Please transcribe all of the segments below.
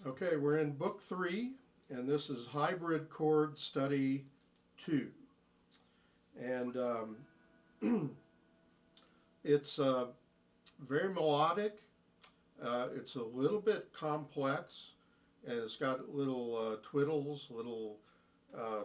Okay, we're in book 3, and this is Hybrid Chord Study 2. And it's very melodic. It's a little bit complex, and it's got little twiddles, little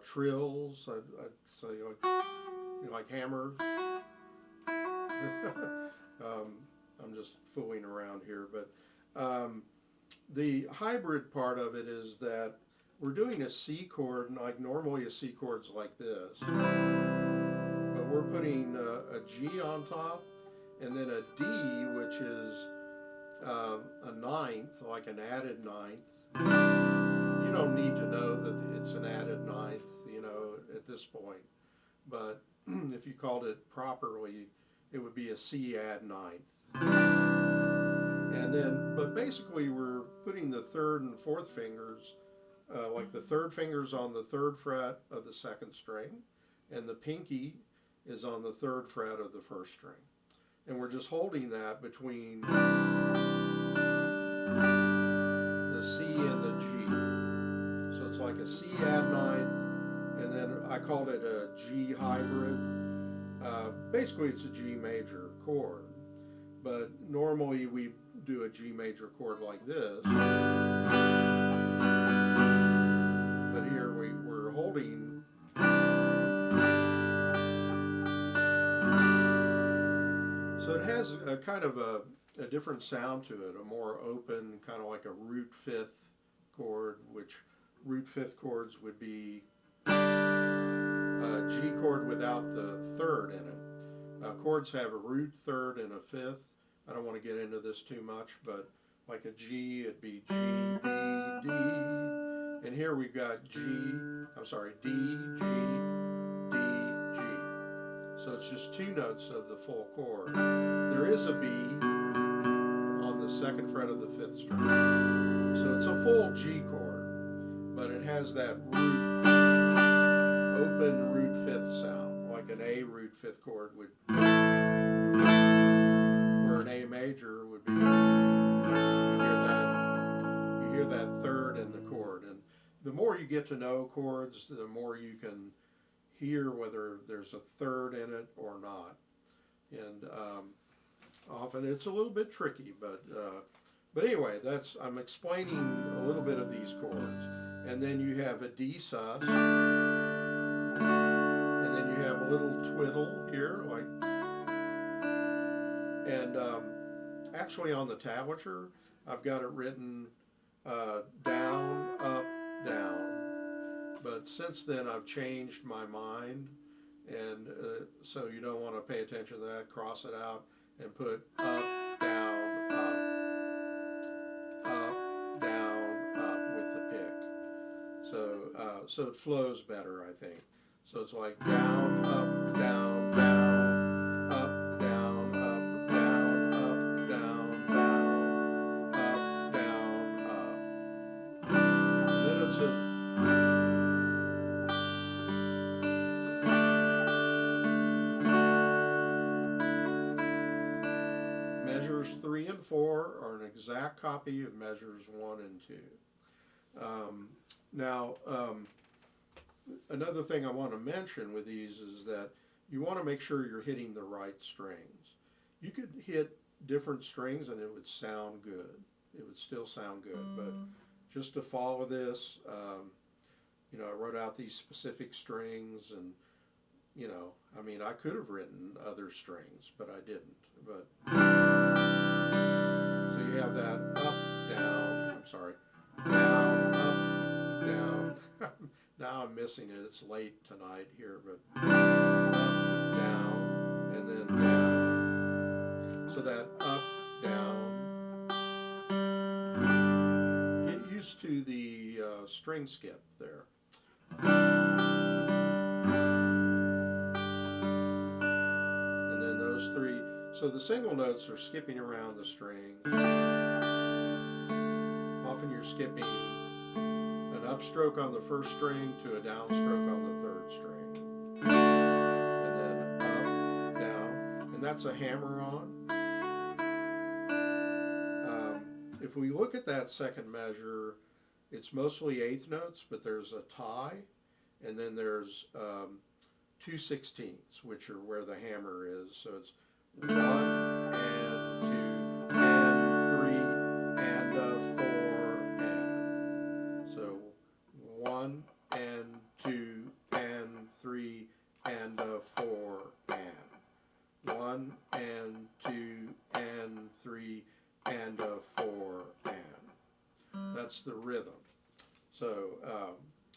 trills. I'd say like hammers. I'm just fooling around here, but the hybrid part of it is that we're doing a C chord, and like normally a C chord's like this, but we're putting a G on top, and then a D, which is a ninth, like an added ninth. You don't need to know that it's an added ninth, at this point. But if you called it properly, it would be a C add ninth. And then, but basically, we're putting the third and fourth fingers, like the third finger's on the third fret of the second string, and the pinky is on the third fret of the first string. And we're just holding that between the C and the G. So it's like a C add ninth, and then I called it a G hybrid. Basically, it's a G major chord, but normally we do a G major chord like this. But here we're holding. So it has a kind of a different sound to it, a more open, kind of like a root fifth chord, which root fifth chords would be a G chord without the third in it. Chords have a root third and a fifth. I don't want to get into this too much, but like a G, it'd be G, B, D. And here we've got D, G, D, G. So it's just two notes of the full chord. There is a B on the second fret of the fifth string. So it's a full G chord, but it has that root, open root fifth sound, like an A root fifth chord would, or an A major would be. You hear that third in the chord, and the more you get to know chords, the more you can hear whether there's a third in it or not. And often it's a little bit tricky, but anyway, I'm explaining a little bit of these chords. And then you have a D sus, and then you have a little twiddle here, like, and actually on the tablature, I've got it written down, up, down. But since then, I've changed my mind, and so you don't want to pay attention to that. Cross it out and put up, down, up, down, up with the pick. So it flows better, I think. So it's like down, up, down, down, up, down, up, down, up, down, down, up, down, up. And then it's a measures 3 and 4 are an exact copy of measures 1 and 2. Now, another thing I want to mention with these is that you want to make sure you're hitting the right strings. You could hit different strings and it would sound good. It would still sound good, but just to follow this, I wrote out these specific strings, and I could have written other strings, but I didn't. But so you have that up, down, down, up, down. Now I'm missing it. It's late tonight here, but up, down, and then down. So that up, down. Get used to the string skip there. And then those three. So the single notes are skipping around the string. Often you're skipping an upstroke on the first string to a downstroke on the third string. And then up, down. And that's a hammer on. if we look at that second measure, it's mostly eighth notes, but there's a tie, and then there's 2/16, which are where the hammer is. So it's 1 and 2 and 3 and 4 and. So 1 and 2 and 3 and 4 and. 1 and 2 and 3 and 4 and. That's the rhythm. So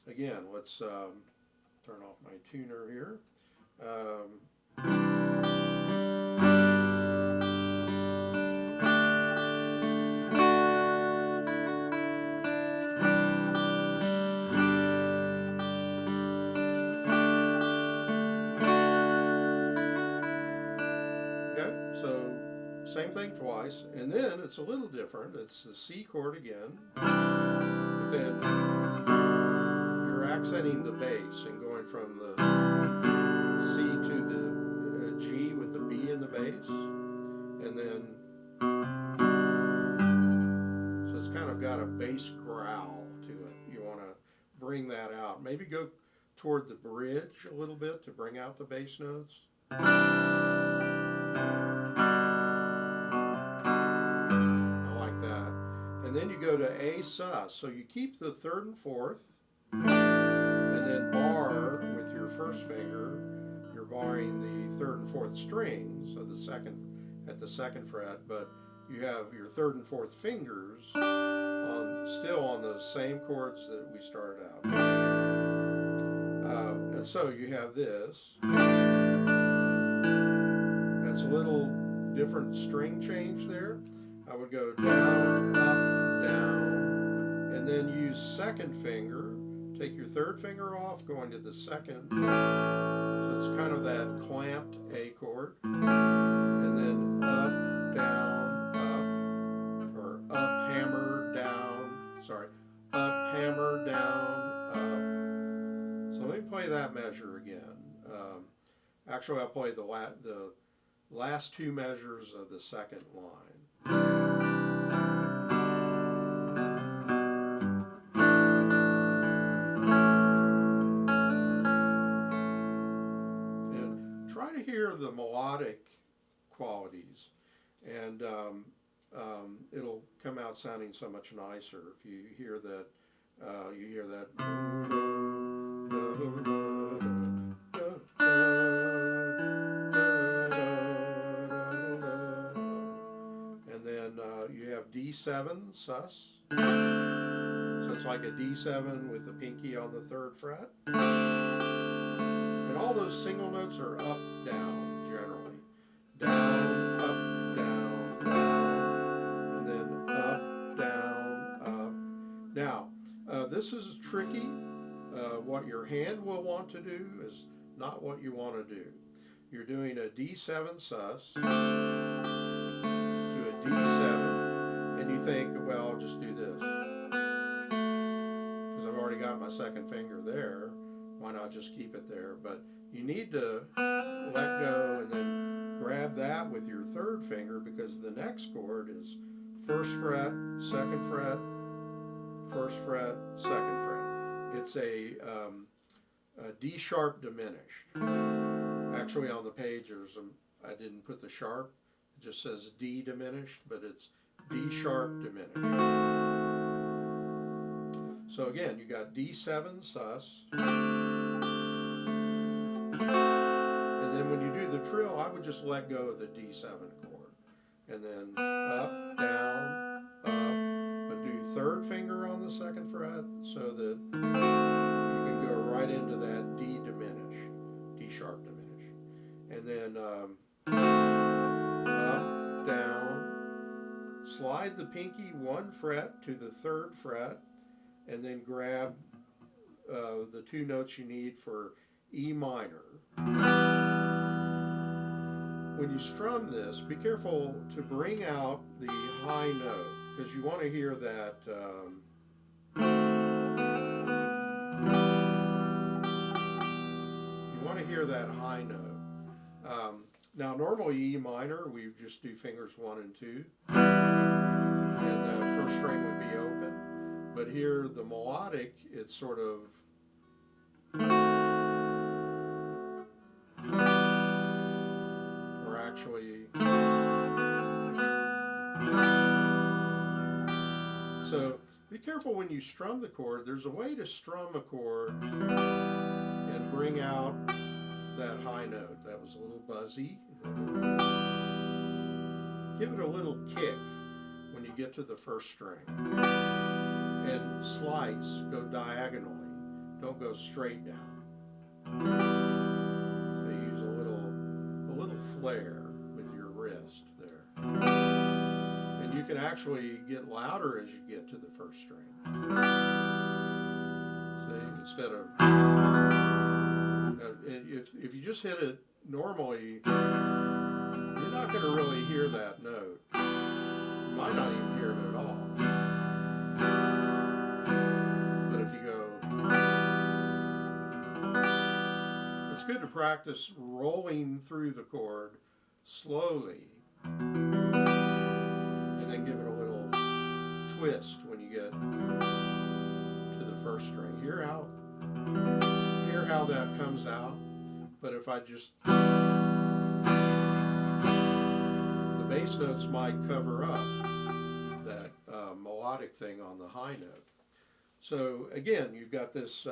again, let's turn off my tuner here. Okay, so same thing twice, and then it's a little different. It's the C chord again, but then you're accenting the bass and going from the C to the G with the B in the bass, and then so it's kind of got a bass growl to it. You want to bring that out. Maybe go toward the bridge a little bit to bring out the bass notes. And then you go to A sus, so you keep the third and fourth, and then bar with your first finger. You're barring the third and fourth strings, so the second at the second fret, but you have your third and fourth fingers still on those same chords that we started out. And so you have this. That's a little different string change there. I would go down, up, down, and then use second finger. Take your third finger off, going to the second. So it's kind of that clamped A chord. And then up, down, up, or up, hammer, down. Sorry, up, hammer, down, up. So let me play that measure again. Actually, I'll play the last two measures of the second line. And try to hear the melodic qualities, and it'll come out sounding so much nicer if you hear that. And then you have D7 sus. So it's like a D7 with the pinky on the third fret. And all those single notes are up, down, generally. Down, up, down, down. And then up, down, up. Now, this is tricky. What your hand will want to do is not what you want to do. You're doing a D7 sus to a D7, and you think, well, I'll just do this. Because I've already got my second finger there. Why not just keep it there? But you need to let go and then grab that with your third finger, because the next chord is first fret, second fret, first fret, second fret. It's a D sharp diminished. Actually, on the page, I didn't put the sharp. It just says D diminished, but it's D sharp diminished. So again, you got D7 sus. And then when you do the trill, I would just let go of the D7 chord. And then up, down, up, but do third finger on the second fret so that you can go right into that D diminished, D sharp diminished. And then up, down, slide the pinky one fret to the third fret, and then grab the two notes you need for E minor. When you strum this, be careful to bring out the high note, because you want to hear that high note. Now normally E minor, we just do fingers 1 and 2. And and that first string would be open. But here, the melodic, it's sort of or actually. So be careful when you strum the chord. There's a way to strum a chord and bring out that high note. That was a little buzzy. Give it a little kick when you get to the first string. And slice, go diagonally. Don't go straight down. So use a little flair with your wrist there. And you can actually get louder as you get to the first string. See, instead of if you just hit it normally, you're not going to really hear that note. You might not even hear it at all. But if you go, it's good to practice rolling through the chord slowly, and then give it a little twist when you get to the first string. Hear how that comes out. But if I just, the bass notes might cover up that melodic thing on the high note. So again, you've got this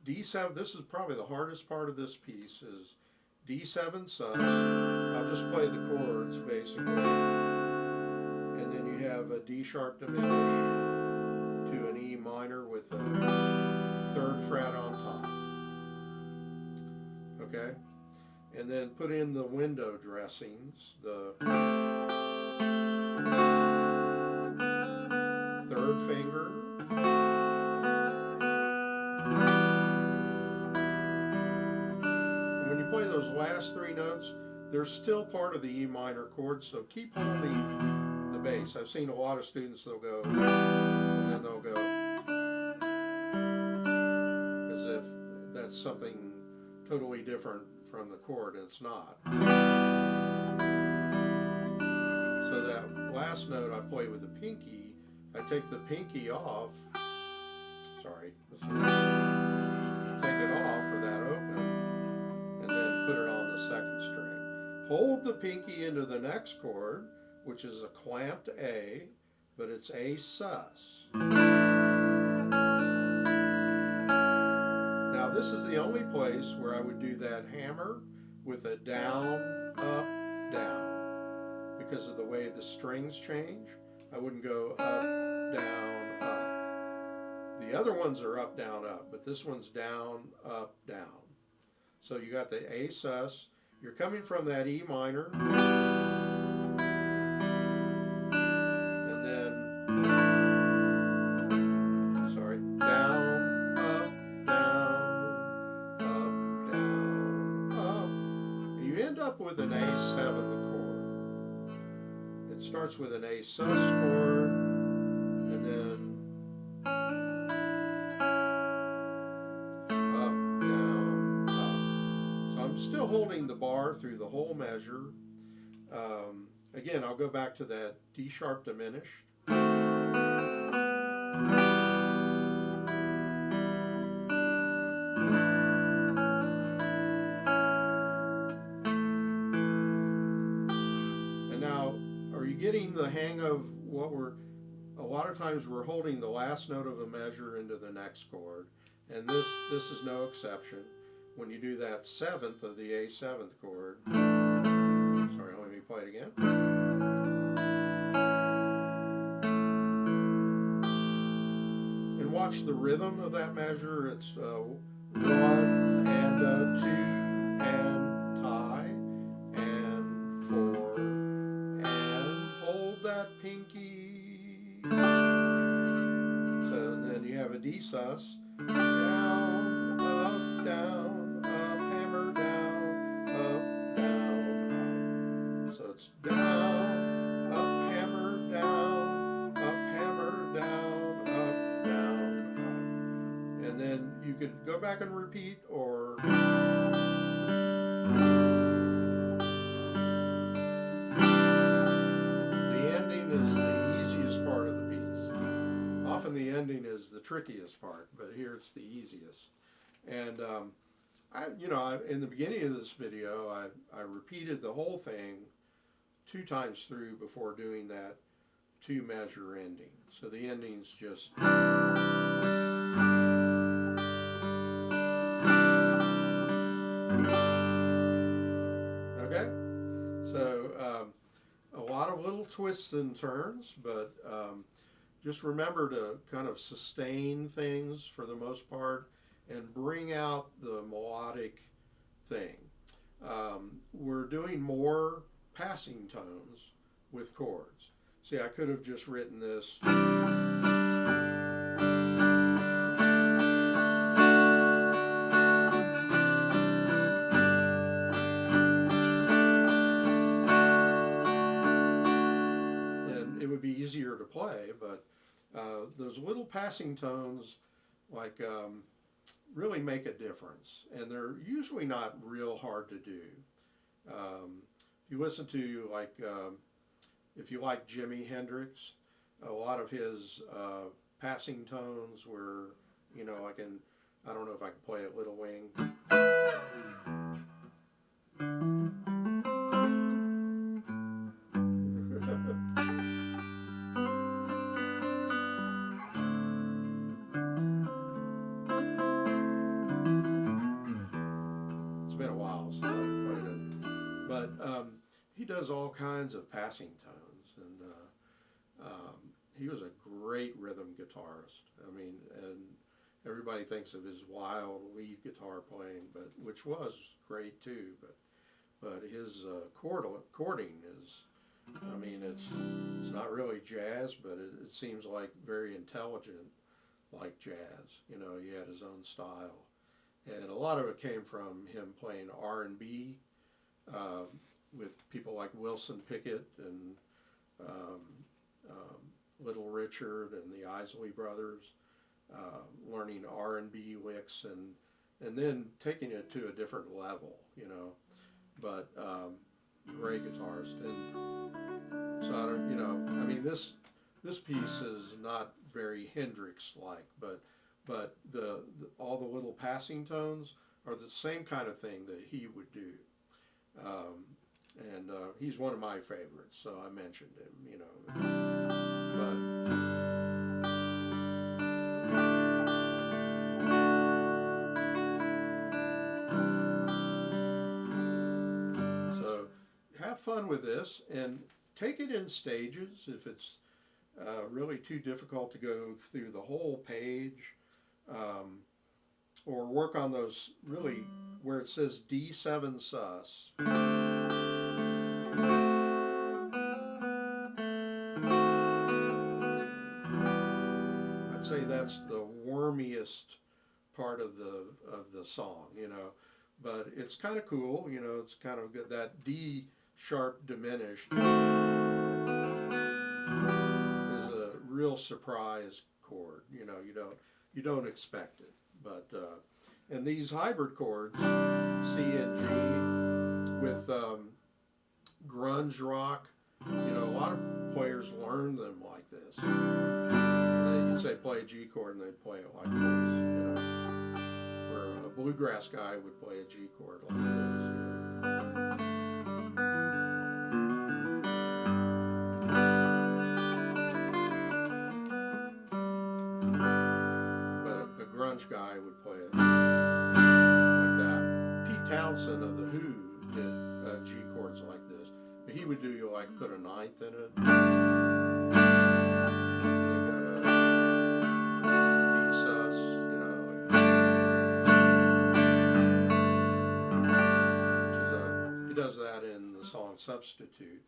D7. This is probably the hardest part of this piece is D7 sus. I'll just play the chords basically. And then you have a D sharp diminished to an E minor with a 3rd fret on top. Okay? And then put in the window dressings, the 3rd finger. And when you play those last 3 notes, they're still part of the E minor chord, so keep holding the bass. I've seen a lot of students, they'll go, and then they'll go, as if that's something totally different from the chord. It's not. So that last note I play with the pinky, I take the pinky off, sorry, take it off for that open, and then put it on the 2nd string. Hold the pinky into the next chord, which is a clamped A, but it's A sus. Now this is the only place where I would do that hammer with a down, up, down. Because of the way the strings change, I wouldn't go up, down, up. The other ones are up, down, up, but this one's down, up, down. So you got the A sus. You're coming from that E minor, and then, sorry, down, up, down, up. And you end up with an A7 chord. It starts with an A sus chord, and then up, down, up. So I'm still holding the bar through the whole measure. Again, I'll go back to that D sharp diminished. And now, are you getting the hang of what a lot of times we're holding the last note of a measure into the next chord, and this is no exception. When you do that 7th of the A7th chord, sorry, let me play it again. And watch the rhythm of that measure. It's 1 and 2 and tie and 4 and hold that pinky. So then you have a D sus, down, up, down, up, hammer down, up, down, up. So it's down, up, hammer down, up, down, up. And then you could go back and repeat, or the ending is the easiest part of trickiest part, but here it's the easiest. And in the beginning of this video, I repeated the whole thing 2 times through before doing that 2 measure ending. So the ending's just. Okay? So a lot of little twists and turns, but just remember to kind of sustain things for the most part and bring out the melodic thing. We're doing more passing tones with chords. See, I could have just written this. And it would be easier to play, but those little passing tones, like, really make a difference, and they're usually not real hard to do. If you listen to, like, if you like Jimi Hendrix, a lot of his passing tones were, I don't know if I can play it, Little Wing. It's been a while since I played it, but he does all kinds of passing tones, and he was a great rhythm guitarist. I mean, and everybody thinks of his wild lead guitar playing, but which was great too. But his chording is, I mean, it's not really jazz, but it seems like very intelligent, like jazz. He had his own style. And a lot of it came from him playing R&B with people like Wilson Pickett and Little Richard and the Isley Brothers, learning R&B licks and then taking it to a different level, But great guitarist, and so I mean, this piece is not very Hendrix-like, but all the little passing tones are the same kind of thing that he would do. And he's one of my favorites, so I mentioned him, So have fun with this and take it in stages. If it's really too difficult to go through the whole page, or work on those really where it says D7 sus. I'd say that's the wormiest part of the song, but it's kind of cool, it's kind of good. That D sharp diminished is a real surprise chord. You don't expect it. But and these hybrid chords, C and G, with grunge rock, a lot of players learn them like this. You'd say play a G chord and they'd play it like this, where a bluegrass guy would play a G chord like this. But a grunge guy would play it like that. Pete Townsend of The Who did G chords like this. But he would do, like, put a ninth in it. They got a D sus, he does that in the song Substitute.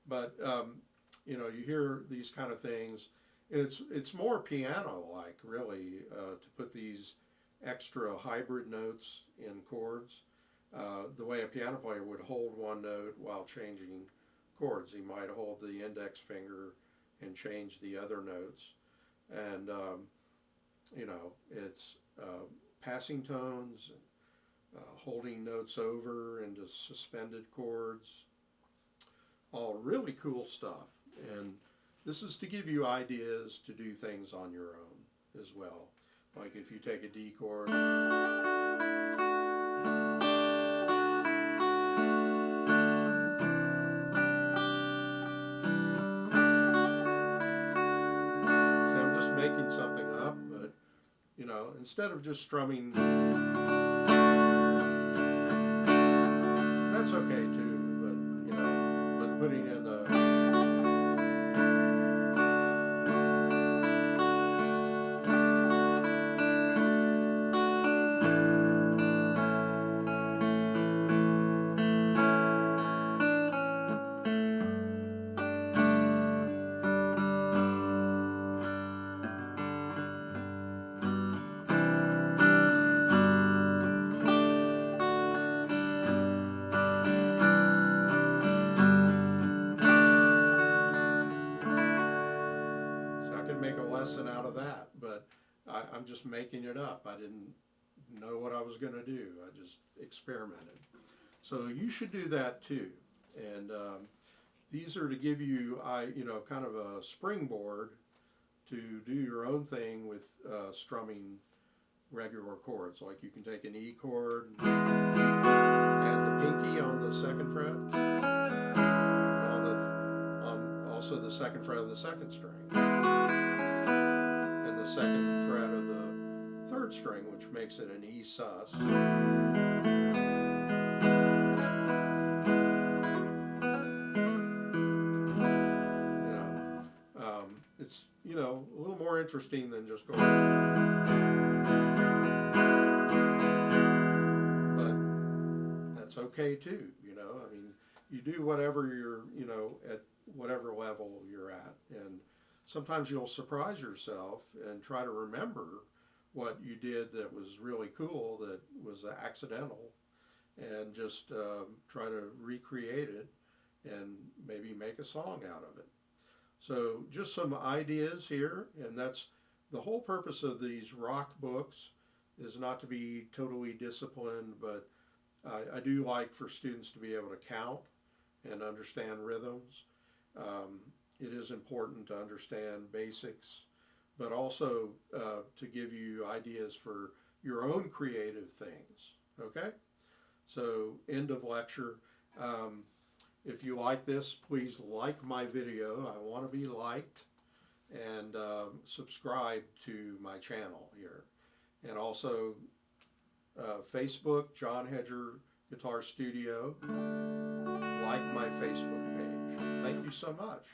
But, you hear these kind of things. It's more piano-like, really, to put these extra hybrid notes in chords. The way a piano player would hold one note while changing chords. He might hold the index finger and change the other notes. And, it's passing tones, holding notes over into suspended chords. All really cool stuff. And this is to give you ideas to do things on your own. as well. Like if you take a D chord, making something up, but you know, instead of just strumming, that's okay too, but you know, but putting in the make a lesson out of that, but I'm just making it up. I didn't know what I was going to do. I just experimented. So you should do that too. And these are to give you, kind of a springboard to do your own thing with strumming regular chords. Like you can take an E chord, add the pinky on the second fret, on also the second fret of the second string, and the second fret of the third string, which makes it an E sus. It's, a little more interesting than just going. But that's okay too, I mean, you do whatever you're, at whatever level you're at. And sometimes you'll surprise yourself and try to remember what you did that was really cool, that was accidental, and just try to recreate it and maybe make a song out of it. So just some ideas here, and that's the whole purpose of these rock books, is not to be totally disciplined, but I do like for students to be able to count and understand rhythms. It is important to understand basics, but also to give you ideas for your own creative things, okay? So end of lecture. If you like this, please like my video. I want to be liked, and subscribe to my channel here. And also Facebook, John Hedger Guitar Studio. Like my Facebook page. Thank you so much.